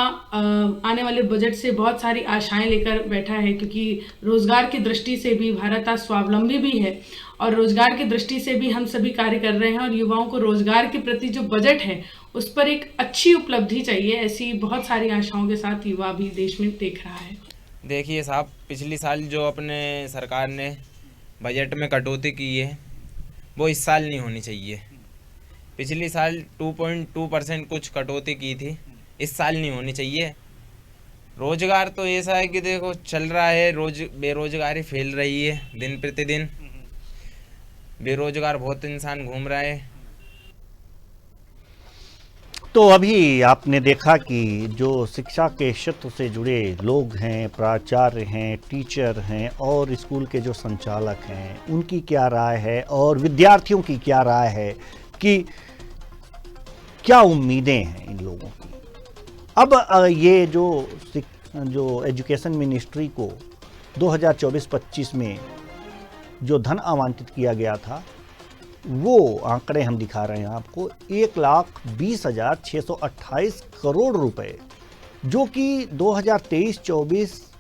आने वाले बजट से बहुत सारी आशाएं लेकर बैठा है, क्योंकि रोजगार की दृष्टि से भी भारत आज स्वावलंबी भी है और रोजगार की दृष्टि से भी हम सभी कार्य कर रहे हैं। और युवाओं को रोजगार के प्रति जो बजट है उस पर एक अच्छी उपलब्धि चाहिए, ऐसी बहुत सारी आशाओं के साथ युवा भी देश में देख रहा है। देखिए साहब, पिछली साल जो अपने सरकार ने बजट में कटौती की है वो इस साल नहीं होनी चाहिए। पिछली साल 2.2% कुछ कटौती की थी, इस साल नहीं होनी चाहिए। रोजगार तो ऐसा है कि देखो चल रहा है, बेरोजगारी फैल रही है दिन प्रतिदिन, बेरोजगार बहुत इंसान घूम रहा है। तो अभी आपने देखा कि जो शिक्षा के क्षेत्र से जुड़े लोग हैं, प्राचार्य हैं, टीचर हैं और स्कूल के जो संचालक हैं, उनकी क्या राय है और विद्यार्थियों की क्या राय है कि क्या उम्मीदें हैं इन लोगों की। अब ये जो एजुकेशन मिनिस्ट्री को 2024-25 में जो धन आवंटित किया गया था, वो आंकड़े हम दिखा रहे हैं आपको, 1,20,628 करोड़ रुपए, जो कि 2023-24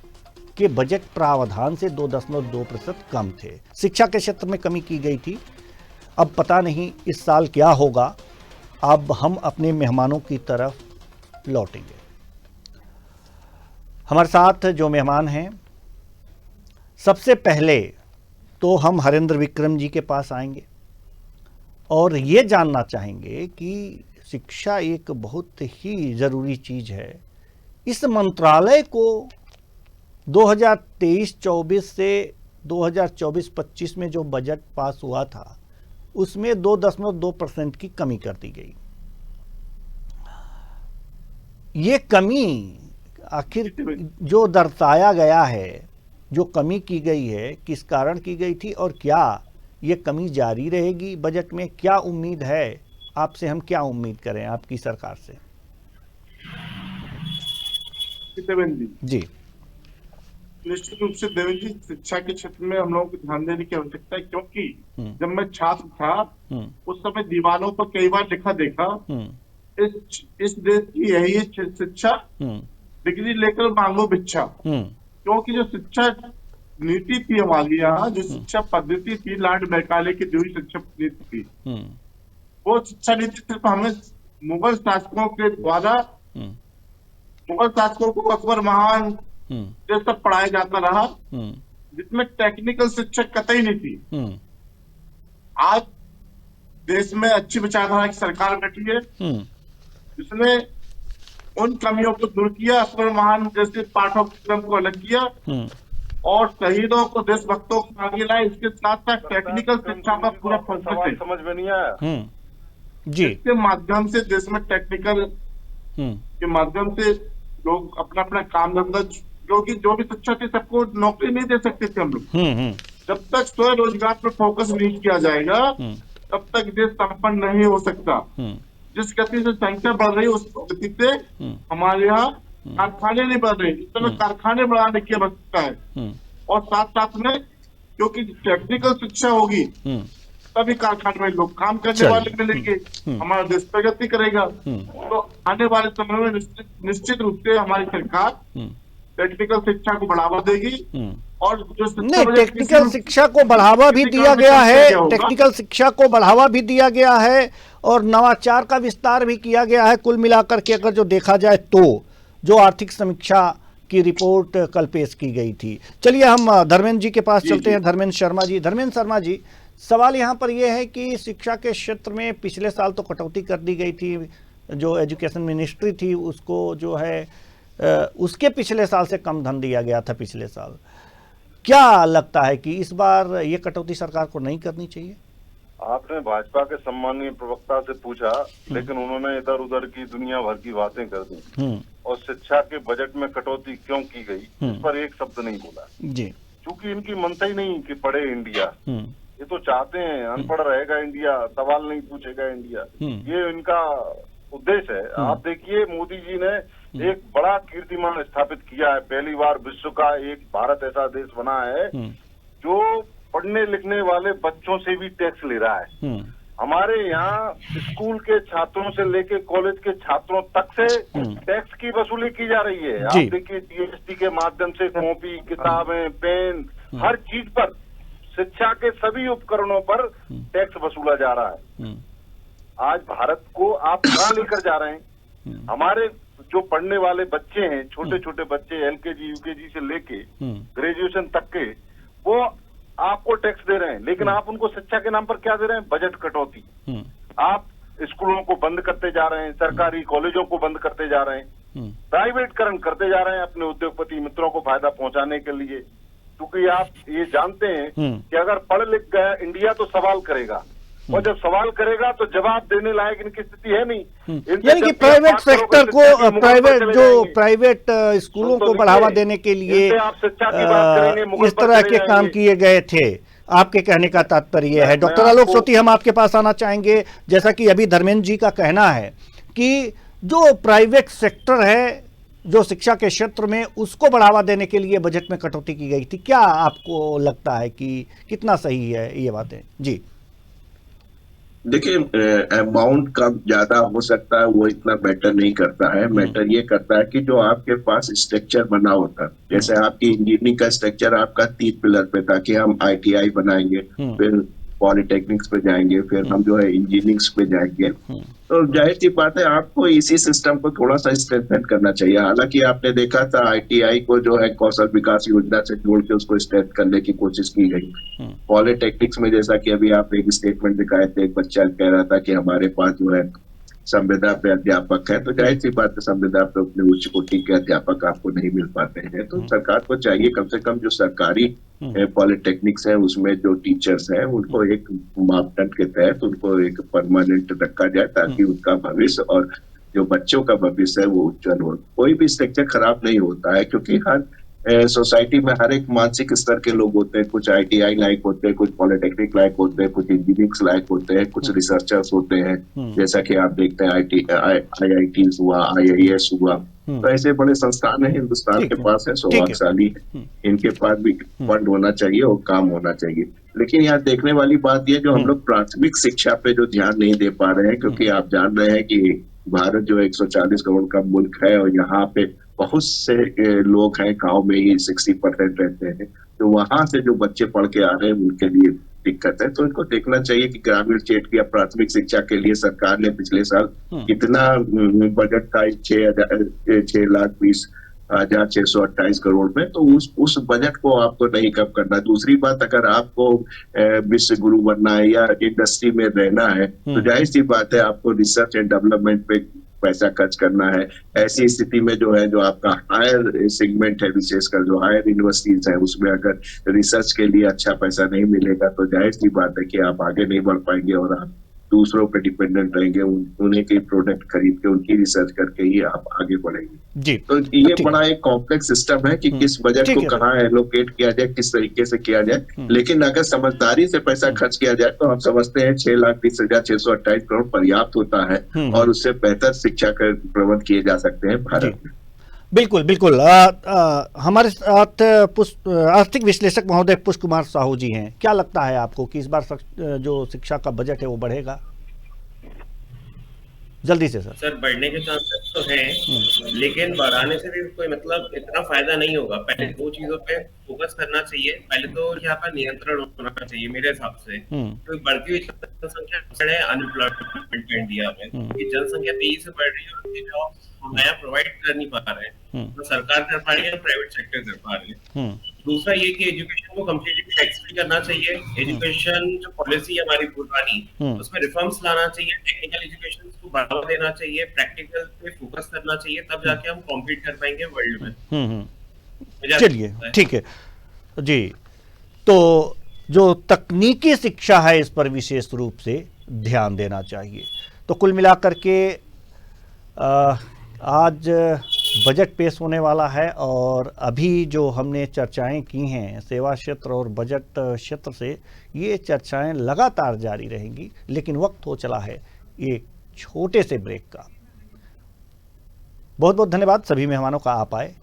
के बजट प्रावधान से 2.2% कम थे। शिक्षा के क्षेत्र में कमी की गई थी। अब पता नहीं इस साल क्या होगा। अब हम अपने मेहमानों की तरफ लौटेंगे। हमारे साथ जो मेहमान हैं, सबसे पहले तो हम हरेंद्र विक्रम जी के पास आएंगे और ये जानना चाहेंगे कि शिक्षा एक बहुत ही ज़रूरी चीज़ है। इस मंत्रालय को 2023-24 से 2024-25 में जो बजट पास हुआ था उसमें 2.2% की कमी कर दी गई। ये कमी आखिर जो दर्शाया गया है, जो कमी की गई है, किस कारण की गई थी और क्या ये कमी जारी रहेगी बजट में? क्या उम्मीद है आपसे? हम क्या उम्मीद करें आपकी सरकार से? जी, निश्चित रूप से देवेंद्र जी, शिक्षा के क्षेत्र में हम लोगों को ध्यान देने की आवश्यकता है, क्योंकि जब मैं छात्र था उस समय दीवानों पर कई बार लिखा देखा, इस देश की यही शिक्षा, डिग्री लेकर मांगो भिक्षा। क्योंकि जो शिक्षा नीति थी हमारी यहाँ, जो शिक्षा पद्धति थी, लॉर्ड मैकाले की जो शिक्षा नीति थी, वो शिक्षा नीति सिर्फ हमें मुगल शासकों के द्वारा, मुगल शासकों को अकबर महान ये सब पढ़ाया जाता रहा, जिसमें टेक्निकल शिक्षा कतई नहीं थी। आज देश में अच्छी विचारधारा की सरकार बैठी है, जिसने उन कमियों को दूर किया, अकबर महान जैसे पाठ्यक्रम को अलग किया और शहीदों को, देशभक्तों को आगे लाए। इसके साथ साथ टेक्निकल शिक्षा का पूरा फोकस है। समझ में नहीं आया। जी। इसके माध्यम से देश में टेक्निकल के माध्यम से लोग अपना अपना काम धंधा, क्योंकि जो भी शिक्षा थी सबको नौकरी नहीं दे सकते थे हम लोग। जब तक स्वरोजगार पर फोकस नहीं किया जाएगा तब तक देश संपन्न नहीं हो सकता। जिस गति से संख्या बढ़ रही है उस गति से हमारे यहाँ कारखाने नहीं बढ़ रहे, इतना कारखाने बढ़ाने की आवश्यकता है। और साथ साथ में क्योंकि टेक्निकल शिक्षा होगी तभी कारखाने में लोग काम करने वाले मिलेंगे, हमारा देश प्रगति करेगा। तो आने वाले समय में निश्चित रूप से हमारी सरकार टेक्निकल शिक्षा को बढ़ावा देगी। और जो नहीं, टेक्निकल शिक्षा को बढ़ावा भी दिया गया है, टेक्निकल शिक्षा को बढ़ावा भी दिया गया है और नवाचार का विस्तार भी किया गया है। कुल मिलाकर के अगर जो देखा जाए तो जो आर्थिक समीक्षा की रिपोर्ट कल पेश की गई थी। चलिए हम धर्मेंद्र जी के पास चलते हैं। धर्मेंद्र शर्मा जी, सवाल यहाँ पर यह है कि शिक्षा के क्षेत्र में पिछले साल तो कटौती कर दी गई थी, जो एजुकेशन मिनिस्ट्री थी उसको जो है उसके पिछले साल से कम धन दिया गया था पिछले साल। क्या लगता है कि इस बार ये कटौती सरकार को नहीं करनी चाहिए? आपने भाजपा के सम्मानीय प्रवक्ता से पूछा, लेकिन उन्होंने इधर उधर की दुनिया भर की बातें कर दी और शिक्षा के बजट में कटौती क्यों की गई इस पर एक शब्द नहीं बोला जी। क्योंकि इनकी मनता ही नहीं कि पढ़े इंडिया। ये तो चाहते हैं अनपढ़ रहेगा इंडिया, सवाल नहीं पूछेगा इंडिया, ये इनका उद्देश्य है। आप देखिए मोदी जी ने एक बड़ा कीर्तिमान स्थापित किया है, पहली बार विश्व का एक भारत ऐसा देश बना है जो पढ़ने लिखने वाले बच्चों से भी टैक्स ले रहा है। हमारे यहाँ स्कूल के छात्रों से लेके कॉलेज के छात्रों तक से टैक्स की वसूली की जा रही है। आप देखिए जीएसटी के माध्यम से कॉपी, किताबें, पेन, हर चीज पर, शिक्षा के सभी उपकरणों पर टैक्स वसूला जा रहा है। आज भारत को आप कहाँ लेकर जा रहे हैं? हमारे जो पढ़ने वाले बच्चे हैं, छोटे छोटे बच्चे एलकेजी यूकेजी से लेके ग्रेजुएशन तक के, वो आपको टैक्स दे रहे हैं, लेकिन आप उनको शिक्षा के नाम पर क्या दे रहे हैं? बजट कटौती। आप स्कूलों को बंद करते जा रहे हैं, सरकारी कॉलेजों को बंद करते जा रहे हैं, प्राइवेटकरण करते जा रहे हैं अपने उद्योगपति मित्रों को फायदा पहुंचाने के लिए। क्योंकि आप ये जानते हैं कि अगर पढ़ लिख गया इंडिया तो सवाल करेगा, और जब सवाल करेगा तो जवाब देने लायक इनकी स्थिति है नहीं। यानी कि प्राइवेट सेक्टर को, प्राइवेट स्कूलों को बढ़ावा देने के लिए इस तरह के काम किए गए थे, आपके कहने का तात्पर्य है। डॉक्टर आलोक सोती, हम आपके पास आना चाहेंगे। जैसा कि अभी धर्मेंद्र जी का कहना है कि जो प्राइवेट सेक्टर है जो शिक्षा के क्षेत्र में, उसको बढ़ावा देने के लिए बजट में कटौती की गई थी, क्या आपको लगता है कि कितना सही है ये बातें? जी देखिए, अमाउंट कम ज्यादा हो सकता है वो इतना मैटर नहीं करता है। मैटर ये करता है कि जो आपके पास स्ट्रक्चर बना होता है, जैसे आपकी इंजीनियरिंग का स्ट्रक्चर आपका 3 पिलर पे था कि हम ITI बनाएंगे, फिर पॉलिटेक्निक्स पे जाएंगे, फिर हम जो है इंजीनियरिंग पे जाएंगे। तो जाहिर सी बात है आपको इसी सिस्टम को थोड़ा सा स्ट्रेंथन करना चाहिए। हालांकि आपने देखा था ITI को जो है कौशल विकास योजना से जोड़ के उसको स्ट्रेंथ करने की कोशिश की गई। पॉलिटेक्निक्स में जैसा कि अभी आप एक स्टेटमेंट दिखाए थे, एक बच्चा कह रहा था कि हमारे पास जो है संविदा पे अध्यापक है, तो जाहिर सी बात है संविदा पे अपने उच्च कोटि के अध्यापक आपको नहीं मिल पाते हैं। तो सरकार को चाहिए कम से कम जो सरकारी पॉलिटेक्निक्स है उसमें जो टीचर्स हैं उनको एक मापदंड के तहत उनको एक परमानेंट रखा जाए, ताकि उनका भविष्य और जो बच्चों का भविष्य है वो उज्जवल हो। कोई भी स्ट्रक्चर खराब नहीं होता है, क्योंकि हर सोसाइटी में हर एक मानसिक स्तर के लोग होते हैं। कुछ ITI लायक होते हैं, कुछ पॉलिटेक्निक लायक होते हैं, कुछ इंजीनियरिंग लायक होते हैं, कुछ रिसर्चर्स होते हैं, जैसा कि आप देखते हैं IITs हुआ, IIS हुआ। तो ऐसे बड़े संस्थान है हिंदुस्तान के पास है, सौभाग्यशाली है, इनके पास भी फंड होना चाहिए और काम होना चाहिए। लेकिन यहाँ देखने वाली बात यह, जो हम लोग प्राथमिक शिक्षा पे जो ध्यान नहीं दे पा रहे हैं, क्योंकि आप जान रहे हैं कि भारत जो 140 करोड़ का मुल्क है और यहाँ पे बहुत से लोग हैं गांव में ही 60% रहते हैं, तो वहां से जो बच्चे पढ़ के आ रहे हैं उनके लिए दिक्कत है। तो इनको देखना चाहिए कि ग्रामीण क्षेत्र की प्राथमिक शिक्षा के लिए सरकार ने पिछले साल कितना बजट था, 6,20,628 करोड़ में, तो उस बजट को आपको नहीं कम करना। दूसरी बात, अगर आपको विश्व गुरु बनना है या इंडस्ट्री में रहना है, तो जाहिर सी बात है आपको रिसर्च एंड डेवलपमेंट पे पैसा खर्च करना है। ऐसी स्थिति में जो है, जो आपका हायर सेगमेंट है, विशेषकर जो हायर यूनिवर्सिटीज है, उसमें अगर रिसर्च के लिए अच्छा पैसा नहीं मिलेगा तो जाहिर सी बात है कि आप आगे नहीं बढ़ पाएंगे और आप दूसरों पे डिपेंडेंट रहेंगे, उन्हीं के प्रोडक्ट खरीद के उनकी रिसर्च करके ही आप आगे बढ़ेंगे। जी, तो ये बड़ा एक कॉम्प्लेक्स सिस्टम है कि किस बजट को कहाँ एलोकेट किया जाए, किस तरीके से किया जाए। लेकिन अगर समझदारी से पैसा खर्च किया जाए तो हम समझते हैं 6,20,628 करोड़ पर्याप्त होता है और उससे बेहतर शिक्षा के प्रबंध किए जा सकते हैं भारत में। बिल्कुल बिल्कुल। हमारे साथ आर्थिक विश्लेषक महोदय पुष्प कुमार साहू जी हैं। क्या लगता है आपको कि इस बार जो शिक्षा का बजट है वो बढ़ेगा? जल्दी से सर। बढ़ने के चांसेस तो हैं, लेकिन बढ़ाने से भी कोई मतलब इतना फायदा नहीं होगा। पहले दो चीजों पे फोकस करना चाहिए। पहले तो यहाँ पर नियंत्रण होना चाहिए मेरे हिसाब से, क्योंकि बढ़ती हुई जनसंख्या है अनएम्प्लॉयमेंट इंडिया में, ये जनसंख्या तेजी से बढ़ रही है और उनकी जॉब नया प्रोवाइड कर नहीं पा रहे हैं, तो सरकार कर पा रही है, प्राइवेट सेक्टर कर पा रहे हैं। दूसरा ये कि एजुकेशन को कम्प्लीटली टैक्स फ्री करना चाहिए। एजुकेशन जो पॉलिसी है हमारी पुरानी, उसमें रिफॉर्म्स लाना चाहिए, टेक्निकल एजुकेशन को बढ़ावा देना चाहिए, प्रैक्टिकल पे फोकस करना चाहिए, तब जाके हम कॉम्पीट कर पाएंगे वर्ल्ड में। चलिए ठीक है जी। तो जो तकनीकी शिक्षा है इस पर विशेष रूप से ध्यान देना चाहिए। तो कुल मिलाकर के आज बजट पेश होने वाला है और अभी जो हमने चर्चाएं की हैं सेवा क्षेत्र और बजट क्षेत्र से, ये चर्चाएं लगातार जारी रहेंगी। लेकिन वक्त हो चला है एक छोटे से ब्रेक का। बहुत बहुत धन्यवाद सभी मेहमानों का, आप आए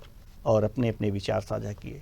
और अपने अपने विचार साझा किए।